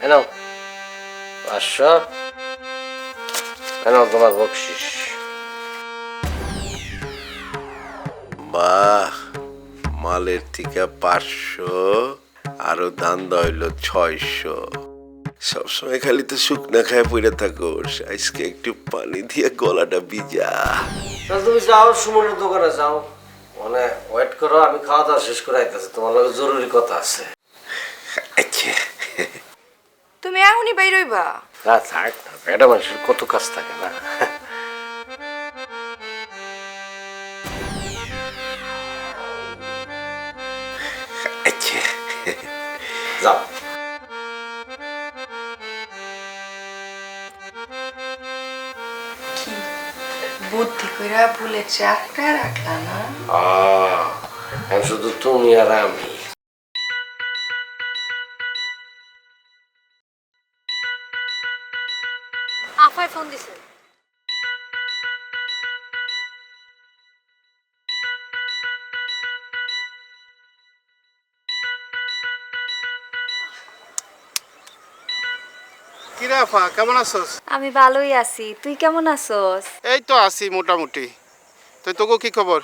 এনাও 500, এনাও তোমার বকশিস। বাহ, মালের থেকে 500, আরো দান হইল 600। সবসময় খালি তো শুকনা খায় পড়ে থাকোস, আজকে একটু পানি দিয়ে গলাটা ভিজা। তাহলে তুমি যাও, সুমনের দোকানে যাও, মানে ওয়েট করো, আমি খাওয়া দাওয়া শেষ করে আইতেছি, তোমার লগে জরুরি কথা আছে। আচ্ছা। তুমি এখনই বাইরইবা? না থাক না, এটা মানুষের কত কাজ থাকে না। আচ্ছা। যাও। বুদ্ধি কইরা ভুলে চাকরা রাখলা না? এখন শুধু তুমি আর আমি। আফাই ফোন দিছে। কিরে আফা, কেমন আছোস? আমি ভালোই আছি, তুই কেমন আছোস? এই তো আছি মোটামুটি। তো তোকে কি খবর?